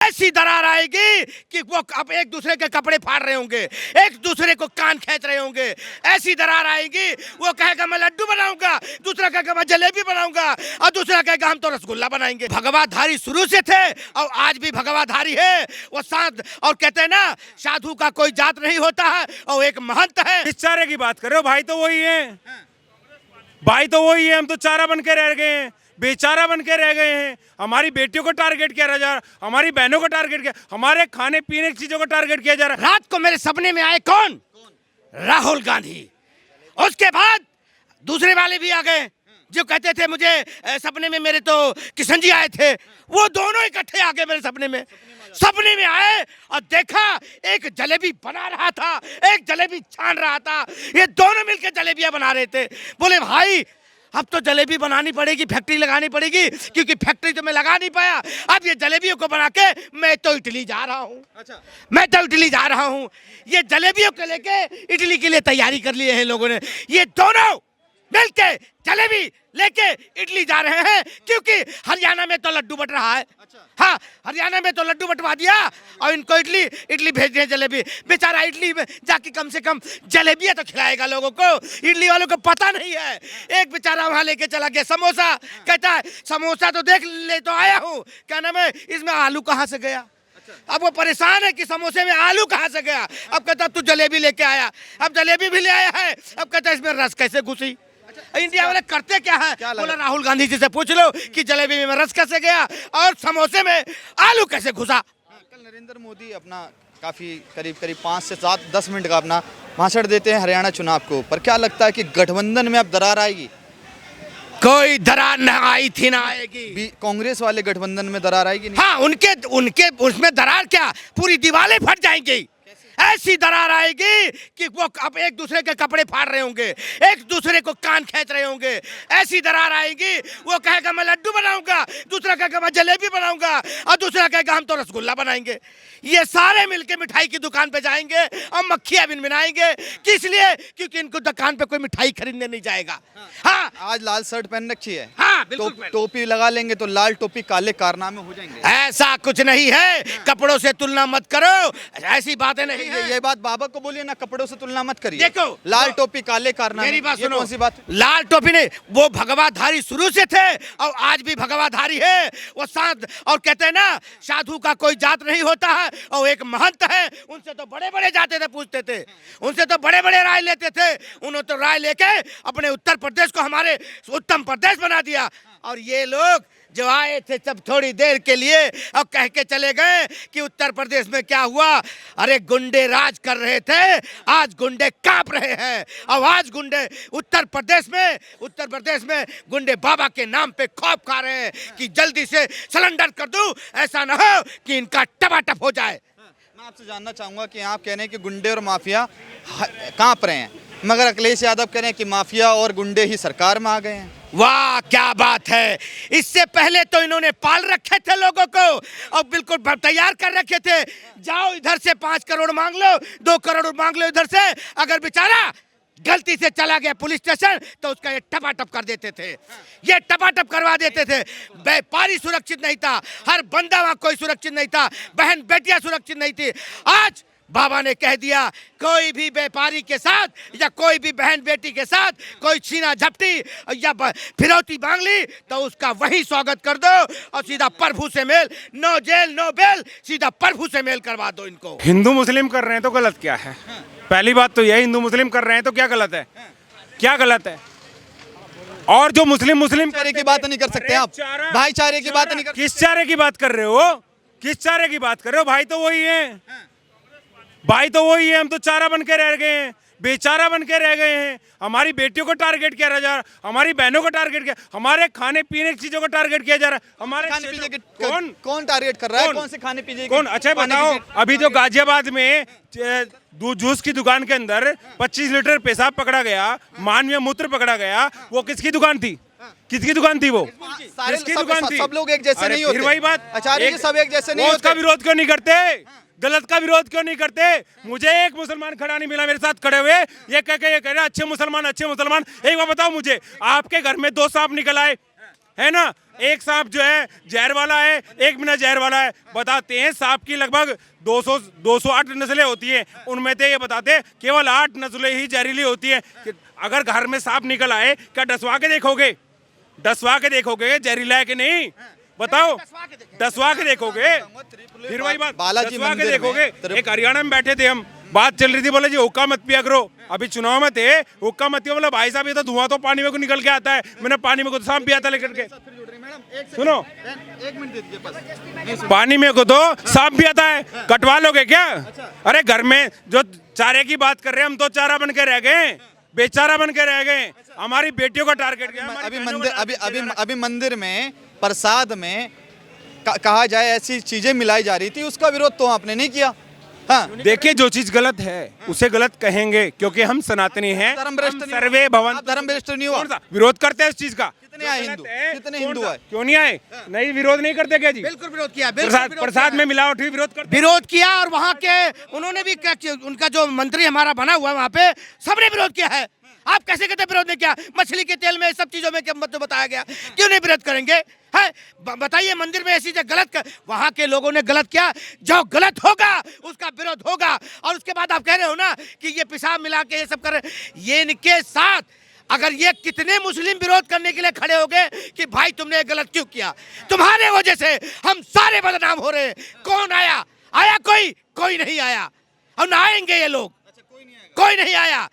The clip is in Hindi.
ऐसी दरार आएगी कि वो अब एक दूसरे के कपड़े फाड़ रहे होंगे, एक दूसरे को कान खींच रहे होंगे। ऐसी दरार आएगी, वो कहेगा मैं लड्डू बनाऊंगा, दूसरा कहेगा मैं जलेबी बनाऊंगा, और दूसरा कहेगा हम तो रसगुल्ला बनाएंगे। भगवाधारी शुरू से थे और आज भी भगवाधारी है। वो साध और कहते हैं ना, साधु का कोई जात नहीं होता है और एक महंत है। किस चारे की बात कर रहे हो? भाई तो वही है, भाई तो वही है। हम तो चारा बन के रह गए हैं, बेचारा बन के रह गए हैं। हमारी बेटियों को टारगेट किया जा रहा, हमारी बहनों को टारगेट किया, हमारे खाने पीने की चीजों को टारगेट किया जा रहा। रात को मेरे सपने में आए कौन? राहुल गांधी। उसके बाद दूसरे वाले भी आ गए जो कहते थे मुझे सपने में मेरे तो किशन जी आए थे। वो दोनों इकट्ठे आ गए मेरे सपने में। सपने में आए और देखा एक जलेबी बना रहा था, एक जलेबी छान रहा था। ये दोनों मिलकर जलेबियां बना रहे थे। बोले भाई अब तो जलेबी बनानी पड़ेगी, फैक्ट्री लगानी पड़ेगी, क्योंकि फैक्ट्री तो मैं लगा नहीं पाया। अब ये जलेबियों को बना के मैं तो इटली जा रहा हूँ। अच्छा, मैं तो इटली जा रहा हूँ। ये जलेबियों को लेके इटली के लिए तैयारी कर लिए हैं लोगों ने। ये दोनों मिलके जलेबी लेके इटली जा रहे हैं, क्योंकि हरियाणा में तो लड्डू बट रहा है। अच्छा। हाँ, हरियाणा में तो लड्डू बंटवा दिया और इनको इडली भेज रहे हैं जलेबी। बेचारा इडली में जाके कम से कम जलेबियां तो खिलाएगा लोगों को। इडली वालों को पता नहीं है। एक बेचारा वहां लेके चला गया समोसा, कहता है समोसा तो देख ले तो आया हूँ, क्या नाम है, इसमें आलू कहाँ से गया। अब वो परेशान है कि समोसे में आलू कहाँ से गया। अब कहता तू जलेबी लेके आया, अब जलेबी भी ले आया है, अब कहता इसमें रस कैसे घुसी। इंडिया वाले करते क्या है? बोला राहुल गांधी जी से पूछ लो कि जलेबी में रस कैसे गया और समोसे में आलू कैसे घुसा। कल नरेंद्र मोदी अपना काफी करीब 5 से 10 मिनट का अपना भाषण देते हैं हरियाणा चुनाव को, पर क्या लगता है कि गठबंधन में अब दरार आएगी? कोई दरार न आई थी ना आएगी। कांग्रेस वाले गठबंधन में दरार आएगी नहीं? हाँ, उनके उसमें दरार क्या, पूरी दीवारें फट जाएंगी। ऐसी दरार आएगी कि वो अब एक दूसरे के कपड़े फाड़ रहे होंगे, एक दूसरे को कान खींच रहे होंगे। ऐसी दरार आएगी, वो कहेगा मैं लड्डू बनाऊंगा, दूसरा कहेगा मैं जलेबी बनाऊंगा, और दूसरा कहेगा हम तो रसगुल्ला बनाएंगे। ये सारे मिलके मिठाई की दुकान पे जाएंगे और मक्खियां भिनभिनाएंगे। किस लिए? क्योंकि इनको दुकान पे कोई मिठाई खरीदने नहीं जाएगा। हाँ, आज लाल शर्ट पहन रखी है। हाँ, बिल्कुल। टोपी लगा लेंगे तो लाल टोपी काले कारनामे हो जाएंगे। ऐसा कुछ नहीं है, कपड़ों से तुलना मत करो, ऐसी बातें नहीं। ये बात बाबा को बोलिए ना, कपड़ों से तुलना मत करिए। देखो, लाल टोपी काले कारनामे, मेरी बात सुनो। कौन सी बात? लाल टोपी नहीं, वो भगवाधारी शुरू से थे और आज भी भगवाधारी है। वो साध और कहते हैं ना, साधु का कोई जात नहीं होता है और एक महंत है। उनसे तो बड़े बड़े जाते थे, पूछते थे, उनसे तो बड़े बड़े राय लेते थे। उन्होंने तो राय लेके अपने उत्तर प्रदेश को हमारे उत्तम प्रदेश बना दिया। और ये लोग जो आए थे सब थोड़ी देर के लिए और कह के चले गए कि उत्तर प्रदेश में क्या हुआ। अरे गुंडे राज कर रहे थे, आज गुंडे कांप रहे हैं। और आज गुंडे उत्तर प्रदेश में गुंडे बाबा के नाम पे खौफ खा रहे हैं कि जल्दी से सरेंडर कर दूं, ऐसा ना हो कि इनका टपाटप हो जाए। मैं आपसे जानना चाहूंगा कि आप कह रहे हैं कि गुंडे और माफिया कांप रहे हैं, मगर अखिलेश यादव कह रहे हैं कि माफिया और गुंडे ही सरकार में आ गए हैं। वाह, क्या बात है। इससे पहले तो इन्होंने पाल रखे थे लोगों को और बिल्कुल तैयार कर रखे थे। जाओ इधर से 5 करोड़ मांग लो, 2 करोड़ मांग लो इधर से। अगर बेचारा गलती से चला गया पुलिस स्टेशन तो उसका ये टपाटप कर देते थे, ये टपाटप करवा देते थे। व्यापारी सुरक्षित नहीं था, हर बंदा वहां कोई सुरक्षित नहीं था, बहन बेटियां सुरक्षित नहीं थी। आज बाबा ने कह दिया कोई भी व्यापारी के साथ या कोई भी बहन बेटी के साथ कोई छीना झपटी या फिरौती मांग ली तो उसका वही स्वागत कर दो और सीधा प्रभु से मेल, नो जेल नो बेल, सीधा प्रभु से मेल करवा दो इनको। हिंदू मुस्लिम कर रहे हैं तो गलत क्या है? पहली बात तो यह, हिंदू मुस्लिम कर रहे हैं तो क्या गलत है? क्या गलत है? और जो मुस्लिम चारे की बात नहीं कर सकते आप, भाईचारे की बात नहीं कर। किस चारे की बात कर रहे हो? किस चारे की बात कर रहे हो? भाई तो वही है, भाई तो वही है। हम तो चारा बन के रह गए हैं, बेचारा बन के रह गए हैं। हमारी बेटियों को टारगेट किया जा रहा, हमारी बहनों को टारगेट किया, हमारे खाने पीने की चीजों को टारगेट किया जा रहा है। हमारे खाने पीने के कौन टारगेट कर रहा है? कौन से खाने पीने कौन? अच्छा बताओ, अभी जो गाजियाबाद में दूध जूस की दुकान के अंदर 25 लीटर पेशाब पकड़ा गया, मानवीय मूत्र पकड़ा गया, वो किसकी दुकान थी? किसकी दुकान थी? वो किसकी दुकान थी? सब लोग एक जैसे नहीं होते। फिर वही बात, आचार्य सब एक जैसे नहीं होते। उसका विरोध क्यों नहीं करते? गलत का विरोध क्यों नहीं करते? मुझे एक मुसलमान खड़ा नहीं मिला मेरे साथ खड़े हुए ये कह रहे अच्छे मुसलमान, अच्छे मुसलमान। एक बार बताओ मुझे, आपके घर में 2 सांप निकल आए है ना। एक सांप जो है जहर वाला है, एक बिना जहर वाला है। बताते हैं सांप की लगभग 208 नस्लें होती हैं, उनमें से ये बताते हैं केवल 8 नस्लें ही जहरीली होती हैं। कि अगर घर में सांप निकल आए, क्या डसवा के देखोगे? डसवा के देखोगे जहरीला है कि नहीं? बताओ, डसवा के देखोगे? फिर वही बात, बालाजी डसवा के मंदिर में देखोगे। एक हरियाणा में बैठे थे हम, बात चल रही थी, बोले जी हुक्का मत पिया करो। अभी चुनाव में थे, हुक्का मत पिया। बोला भाई साहब ये तो धुआं तो पानी में को निकल के आता है। मैंने पानी में को तो सांप पिया था लेकर के। सुनो, एक मिनट दे दीजिए बस। पानी में को तो सांप भी आता है, कटवा लोगे क्या? अरे घर में जो चारे की बात कर रहे हैं, हम तो चारा बन के रह गए, बेचारा बन के रह गए। हमारी बेटियों का टारगेट किया, हमारी अभी बहनों मंदिर का अभी टारगेट अभी किया। अभी मंदिर में प्रसाद में कहा जाए ऐसी चीजें मिलाई जा रही थी, उसका विरोध तो आपने नहीं किया। हाँ, देखिए जो चीज गलत है उसे गलत कहेंगे, क्योंकि हम सनातनी हैं। धर्मभ्रष्ट हम नहीं हो। सर्वे भवन आप धर्मभ्रष्ट नहीं हुआ। कौन सा विरोध करते हैं इस चीज का? कितने आए हिंदू? कितने हिंदू आए? क्यों नहीं आए? नहीं, विरोध नहीं करते क्या जी? बिल्कुल विरोध किया, प्रसाद में मिलावट हुई, विरोध करते। विरोध किया। और वहाँ के उन्होंने भी उनका जो मंत्री हमारा बना हुआ है वहाँ पे, सबने विरोध किया है। आप कैसे कहते विरोध नहीं किया? मछली के तेल में सब चीजों में क्या मतलब बताया गया, क्यों नहीं विरोध करेंगे? है बताइए, मंदिर में ऐसी गलत वहाँ के लोगों ने गलत किया, जो गलत होगा उसका विरोध होगा। और उसके बाद आप कह रहे हो ना कि ये पेशाब मिला के ये सब कर रहे, ये इनके साथ अगर ये कितने मुस्लिम विरोध करने के लिए खड़े हो गए कि भाई तुमने गलत क्यों किया, तुम्हारे वजह से हम सारे बदनाम हो रहे हैं। कौन आया? आया कोई नहीं आया, और ना आएंगे ये लोग, कोई नहीं आया।